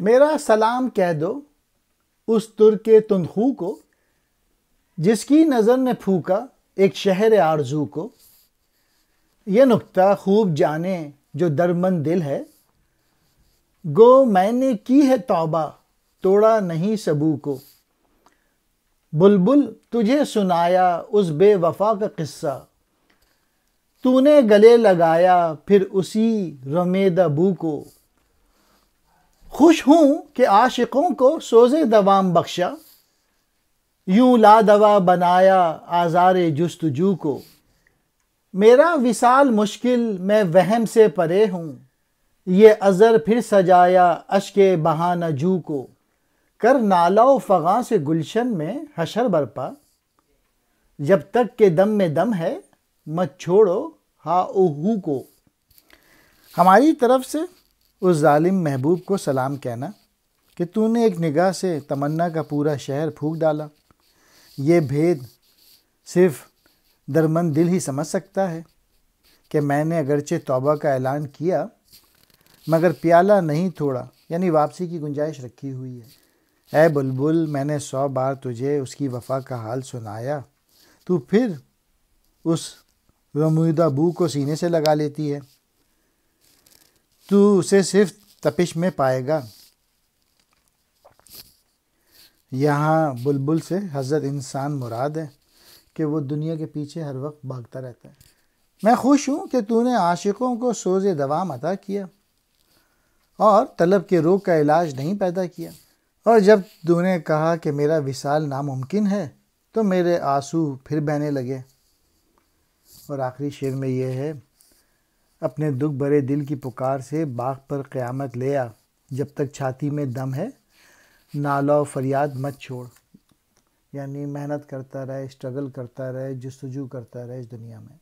میرا سلام کہہ دو اس ترک تندخو کو، جس کی نظر نے پھونکا ایک شہر آرزو کو۔ یہ نکتہ خوب جانے جو درمند دل ہے، گو میں نے کی ہے توبہ توڑا نہیں سبو کو۔ بلبل تجھے سنایا اس بے وفا کا قصہ، تو نے گلے لگایا پھر اسی رمیدہ بو کو۔ خوش ہوں کہ عاشقوں کو سوز دوام بخشا، یوں لادوا بنایا آزار جستجو کو۔ میرا وصال مشکل میں وہم سے پرے ہوں، یہ عذر پھر سجایا اشک بہانہ جو کو۔ کر نالہ و فغاں سے گلشن میں حشر برپا، جب تک کہ دم میں دم ہے مت چھوڑو ہا او ہو کو۔ ہماری طرف سے اس ظالم محبوب کو سلام کہنا کہ تو نے ایک نگاہ سے تمنا کا پورا شہر پھونک ڈالا۔ یہ بھید صرف درمند دل ہی سمجھ سکتا ہے کہ میں نے اگرچہ توبہ کا اعلان کیا مگر پیالہ نہیں توڑا، یعنی واپسی کی گنجائش رکھی ہوئی ہے۔ اے بلبل میں نے 100 بار تجھے اس کی وفا کا حال سنایا، تو پھر اس رمیدہ بو کو سینے سے لگا لیتی ہے۔ تو اسے صرف تپش میں پائے گا۔ یہاں بلبل سے حضرت انسان مراد ہے کہ وہ دنیا کے پیچھے ہر وقت بھاگتا رہتا ہے۔ میں خوش ہوں کہ تو نے عاشقوں کو سوز دوام عطا کیا اور طلب کے روگ کا علاج نہیں پیدا کیا، اور جب تو نے کہا کہ میرا وصال ناممکن ہے تو میرے آنسو پھر بہنے لگے۔ اور آخری شعر میں یہ ہے، اپنے دکھ بھرے دل کی پکار سے باغ پر قیامت لے آ، جب تک چھاتی میں دم ہے نالہ و فریاد مت چھوڑ۔ یعنی محنت کرتا رہے، اسٹرگل کرتا رہے، جستجو کرتا رہے اس دنیا میں۔